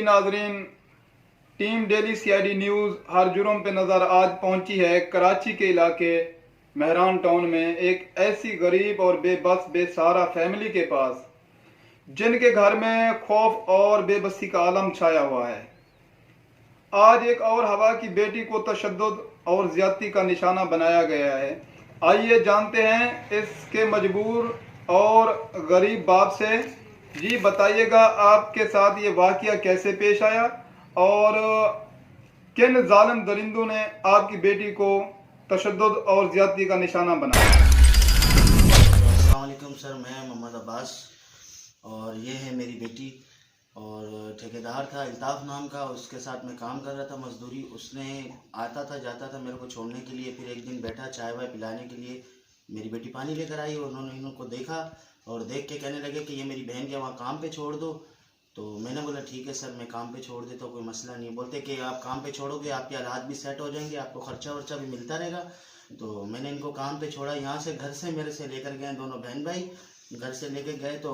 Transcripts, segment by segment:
नाजरीन, team daily CID news हर जुर्म पे नज़र आज पहुंची है कराची के इलाके मेहरान टाउन में एक ऐसी गरीब और बेबस बेसहारा फैमिली के पास जिनके घर में खौफ और बेबसी का आलम छाया हुआ है। आज एक और हवा की बेटी को तशद्दुद और ज्यादती का निशाना बनाया गया है। आइए जानते हैं इसके मजबूर और गरीब बाप से। जी बताइएगा, आपके साथ ये वाकया कैसे पेश आया और किन जालिम दरिंदों ने आपकी बेटी को तशद्दुद और ज्यादती का निशाना बनाया। अस्सलाम वालेकुम सर, मैं मोहम्मद अब्बास और ये है मेरी बेटी। और ठेकेदार था अल्ताफ़ नाम का, उसके साथ मैं काम कर रहा था मजदूरी। उसने आता था जाता था मेरे को छोड़ने के लिए। फिर एक दिन बैठा चाय वाय पिलाने के लिए, मेरी बेटी पानी लेकर आई। उन्होंने इनको देखा और देख के कहने लगे कि ये मेरी बहन के वहाँ काम पे छोड़ दो। तो मैंने बोला ठीक है सर, मैं काम पे छोड़ देता हूँ, कोई मसला नहीं। बोलते कि आप काम पे छोड़ोगे आपके हालात भी सेट हो जाएंगे, आपको खर्चा वर्चा भी मिलता रहेगा। तो मैंने इनको काम पे छोड़ा। यहाँ से घर से मेरे से लेकर गए दोनों बहन भाई, घर से लेके गए तो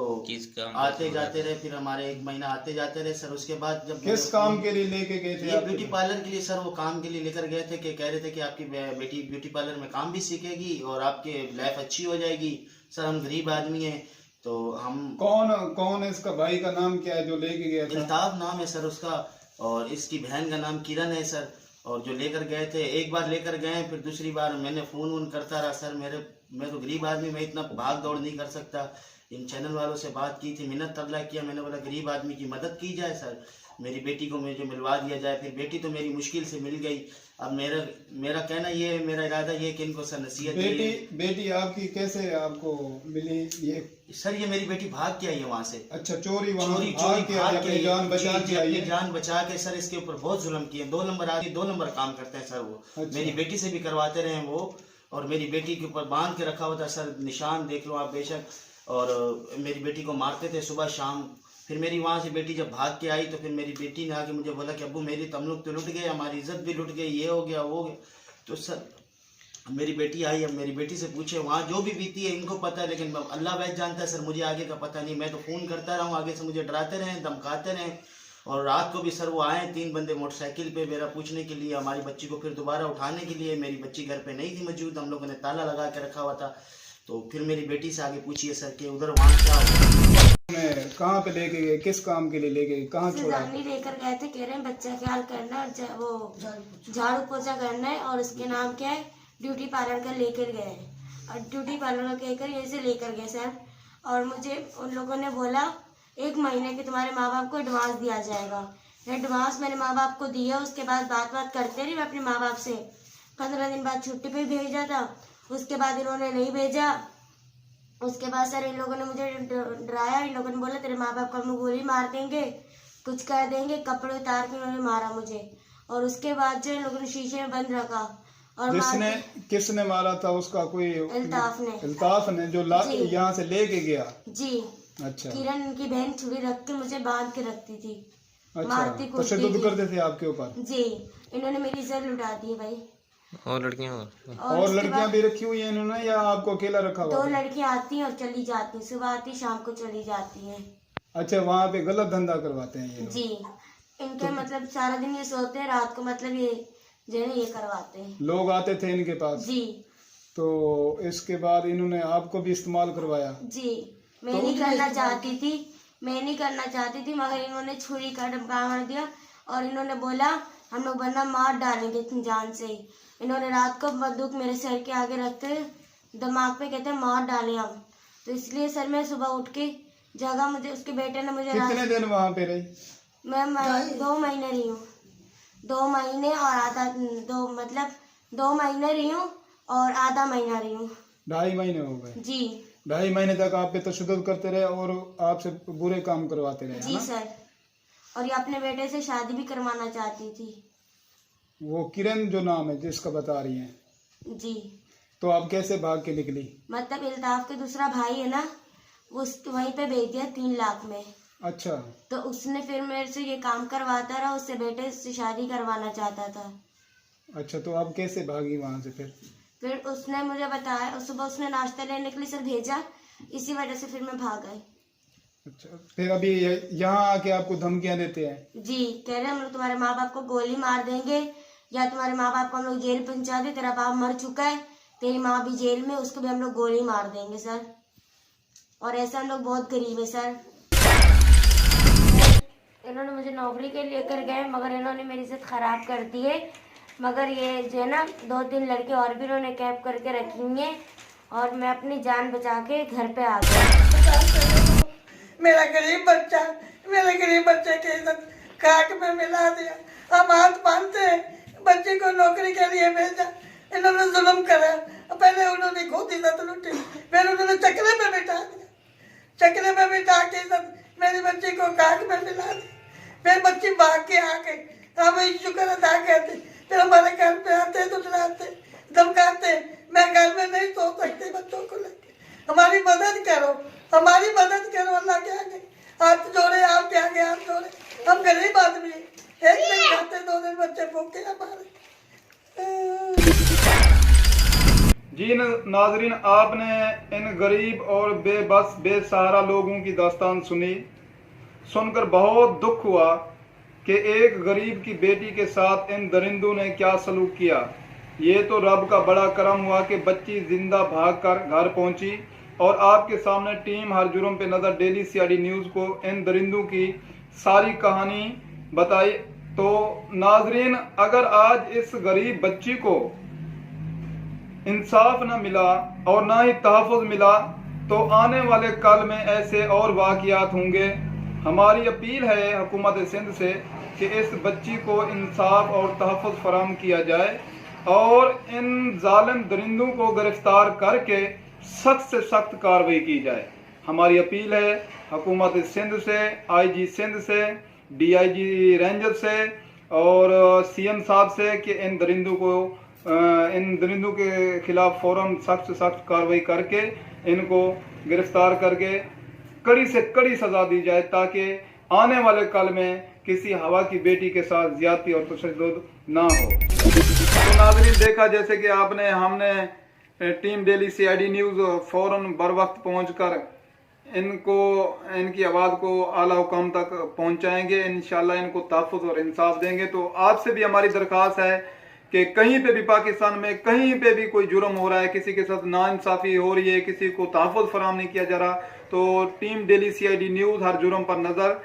आते जाते रहे। फिर हमारे 1 महीना आते जाते रहे सर। उसके बाद जब किस काम के लिए लेके गए थे? ये ब्यूटी पार्लर के लिए सर। वो काम के लिए लेकर गए थे कि कह रहे थे कि आपकी बेटी ब्यूटी पार्लर में काम भी सीखेगी और आपके लाइफ अच्छी हो जाएगी। सर हम गरीब आदमी हैं तो हम कौन है? इसका भाई का नाम क्या है जो लेके गया था? अल्ताफ नाम है सर उसका, और इसकी बहन का नाम किरण है सर। और जो लेकर गए थे, एक बार लेकर गए, फिर दूसरी बार मैंने फ़ोन करता रहा सर। मैं तो गरीब आदमी, मैं इतना भाग दौड़ नहीं कर सकता। इन चैनल वालों से बात की थी, मिन्नत तरला किया। मैंने बोला गरीब आदमी की मदद की जाए सर, मेरी बेटी को मुझे मिलवा दिया जाए। फिर बेटी तो मेरी मुश्किल से मिल गई। अब मेरा कहना ये है, मेरा इरादा ये है कि इनको सर नसीहत। बेटी आपकी कैसे आपको मिली? ये सर ये मेरी बेटी भाग के आई है वहाँ से। अच्छा, चोरी अपनी जान बचा के सर। इसके ऊपर बहुत जुल्म किए। 2 नंबर काम करते हैं सर वो। अच्छा। मेरी बेटी से भी करवाते रहे वो, और मेरी बेटी के ऊपर बांध के रखा हुआ था सर, निशान देख लो आप बेशक। और मेरी बेटी को मारते थे सुबह शाम। फिर मेरी वहाँ से बेटी जब भाग के आई तो फिर मेरी बेटी ने आके मुझे बोला कि अब्बू मेरी तमलुक तो लुट गए, हमारी इज्जत भी लुट गई, ये हो गया वो हो गया। तो सर मेरी बेटी आई, अब मेरी बेटी से पूछे, वहाँ जो भी बीती है इनको पता है, लेकिन अल्लाह वैद जानता है सर, मुझे आगे का पता नहीं। मैं तो फ़ोन करता रहा हूँ, आगे से मुझे डराते रहे, धमकाते रहे। और रात को भी सर वो आए 3 बंदे मोटरसाइकिल पे मेरा पूछने के लिए, हमारी बच्ची को फिर दोबारा उठाने के लिए। मेरी बच्ची घर पे नहीं थी मौजूद, हम लोगों ने ताला लगा के रखा हुआ था। तो फिर मेरी बेटी से आगे पूछिए सर कि उधर वहाँ क्या हुआ। कहाँ पे लेके गए? किस काम के लिए लेके गए? कहाँ छोड़ा? लेकर गए थे, कह रहे हैं बच्चा ख्याल करना है, वो झाड़ू पोछा करना है, और उसके नाम क्या है, ब्यूटी पार्लर का लेकर गए हैं। और ब्यूटी पार्लर का कहकर यहीं से लेकर गए सर। और मुझे उन लोगों ने बोला 1 महीने के तुम्हारे माँ बाप को एडवांस दिया जाएगा। एडवांस मैंने माँ बाप को दिया। उसके बाद बात करते रही मैं अपने माँ बाप से। 15 दिन बाद छुट्टी पे भेजा था, उसके बाद इन्होंने नहीं भेजा। उसके बाद सर इन लोगों ने मुझे डराया। इन लोगों ने बोला तेरे माँ बाप को हम गोली मार देंगे, कुछ कर देंगे। कपड़े उतार के इन्होंने मारा मुझे। और उसके बाद जो इन लोगों ने शीशे में बंद रखा। और किसने मारा था? उसका कोई अल्ताफ ने जो यहाँ से लेके गया? जी। अच्छा। किरण की बहन छुरी रख के मुझे बांध के रखती थी। अच्छा, मारती तशद्दुद करते थे आपके ऊपर? जी। इन्होंने मेरी इज्जत लुटा दी है भाई। और लड़कियां भी रखी हुई है इन्होंने, या आपको अकेला रखा हुआ? 2 लड़कियां आती हैं और चली जाती हैं, सुबह आती शाम को चली जाती हैं। अच्छा, वहाँ पे गलत धंधा करवाते हैं ये? जी। इनके मतलब सारा दिन ये सोते हैं, रात को मतलब ये जो है ये करवाते हैं। लोग आते थे इनके पास? जी। तो इसके बाद इन्होंने आपको भी इस्तेमाल करवाया? जी। मैं नहीं करना चाहती थी, मगर इन्होंने छुरी का डंका मार दिया। और इन्होंने बोला हम लोग वरना मार डालेंगे इतनी जान से ही। इन्होंने रात को बंदूक मेरे सर के आगे रखते दिमाग पे, कहते मार डाले हम। तो इसलिए सर मैं सुबह उठ के जगह, मुझे उसके बेटे ने मुझे कितने दिन वहाँ पे रही? मैं 2 महीने रही हूँ। 2 महीने और आधा 2 महीने रही हूँ और आधा महीना रही हूँ। 2.5 महीने हो गए? जी। 2.5 महीने तक आप पे तशद्दुद करते रहे और आपसे बुरे काम करवाते रहे? जी सर। और ये अपने बेटे से शादी भी करवाना चाहती थी। वो किरण जो नाम है जिसका बता रही हैं? जी। तो आप कैसे भाग के निकली? मतलब अल्ताफ के दूसरा भाई है ना, वो वहीं पे भेज दिया 3 लाख में। अच्छा। तो उसने फिर मेरे से ये काम करवाता रहा, उससे बेटे से शादी करवाना चाहता था। अच्छा, तो आप कैसे भागी वहाँ से? फिर उसने मुझे बताया, सुबह उसने नाश्ता लेने के लिए सर भेजा, इसी वजह से फिर मैं भाग आई। अच्छा, फिर अभी यहाँ आके आपको धमकियां देते हैं? जी, कह रहे हैं हम लोग तुम्हारे माँ बाप को गोली मार देंगे, या तुम्हारे माँ बाप को हम लोग जेल पहुंचा दे, तेरा बाप मर चुका है, तेरी माँ भी जेल में, उसको भी हम लोग गोली मार देंगे सर। और ऐसा हम लोग बहुत गरीब है सर। इन्होंने मुझे नौकरी के लेकर गए, मगर इन्होंने मेरी इज्जत खराब कर दी है। मगर ये जो है ना 2-3 लड़के और भी इन्होंने कैप करके रखी हैं, और मैं अपनी जान बचा के घर पे आ गई। मेरा गरीब बच्चा, मेरे गरीब बच्चे के इज्जत खाक में मिला दिया। हम हाथ बांधते हैं, बच्चे को नौकरी के लिए भेजा, इन्होंने जुल्म करा। पहले उन्होंने खुद इज्जत लूटी, फिर उन्होंने चक्रे पे बिठा दिया, चक्रे पे बिठा के इज्जत मेरी बच्ची को खाक में मिला दी। फिर बच्ची भाग के आ गई, हम शुक्र अदा करते। फिर हमारे घर पे आते, दुलाते, धमकाते, मैं घर में नहीं सो सकती बच्चों को लेके, हमारी मदद करो, हमारी मदद करो। अल्लाह के आगे हाथ जोड़े, आपके आगे हाथ जोड़े। हम गरीब आदमी, एक दिन खाते, 2 दिन बच्चे भूखे हमारे। जी नाजरीन, आपने इन गरीब और बेबस बेसहारा लोगों की दास्तान सुनी। सुनकर बहुत दुख हुआ कि एक गरीब की बेटी के साथ इन दरिंदों ने क्या सलूक किया। ये तो रब का बड़ा करम हुआ कि बच्ची जिंदा भागकर घर पहुंची। और आपके सामने टीम हर जुर्म पे नज़र डेली सीआईडी न्यूज़ को इन दरिंदों की सारी कहानी बताई। तो नाजरीन, अगर आज इस गरीब बच्ची को इंसाफ न मिला और ना ही तहफ़्फ़ुज़ मिला, तो आने वाले कल में ऐसे और वाक़ियात होंगे। हमारी अपील है हुकूमत सिंध से कि इस बच्ची को इंसाफ और तहफ़्फ़ुज़ फराहम किया जाए और इन जालिम दरिंदों को गिरफ्तार करके सख्त से सख्त कार्रवाई की जाए। हमारी अपील है हुकूमत सिंध से, आईजी सिंध से, डीआईजी रेंजर से और सीएम साहब से कि इन दरिंदों के खिलाफ फौरन सख्त से सख्त कार्रवाई करके इनको गिरफ्तार करके कड़ी से कड़ी सजा दी जाए, ताकि आने वाले कल में किसी हवा की बेटी के साथ ज्यादती और तशद्दुद ना हो। तो नाज़रीन, देखा जैसे कि हमने टीम डेली सीआईडी न्यूज़ फौरन बर वक्त पहुँचकर इनकी आवाज़ को आला हुकाम तक पहुँचाएंगे। इंशाल्लाह इनको तहफ़्फ़ुज़ और इंसाफ देंगे। तो आपसे भी हमारी दरख्वास्त है कि कहीं पे भी पाकिस्तान में कहीं पे भी कोई जुर्म हो रहा है, किसी के साथ नाइंसाफ़ी हो रही है, किसी को तहफ़्फ़ुज़ फराहम नहीं किया जा रहा, तो टीम डेली सीआईडी न्यूज़ हर जुर्म पर नज़र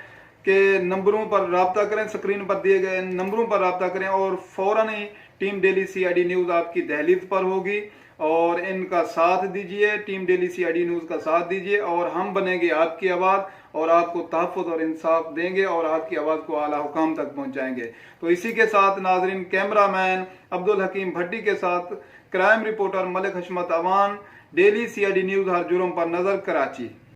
के नंबरों पर रब्ता करें, स्क्रीन पर दिए गए नंबरों पर रब्ता करें और फ़ौरन ही टीम डेली सीआईडी न्यूज़ आपकी दहलीज पर होगी। और इनका साथ दीजिए, टीम डेली सीआईडी न्यूज़ का साथ दीजिए और हम बनेंगे आपकी आवाज़ और आपको तहफ़्फ़ुज़ और इंसाफ देंगे और आपकी आवाज़ को आला हुकाम तक पहुंचाएंगे। तो इसी के साथ नाजरीन, कैमरामैन अब्दुल हकीम भट्टी के साथ crime reporter Malik Hashmat Awan, daily CID news हर जुर्म पर नज़र, कराची।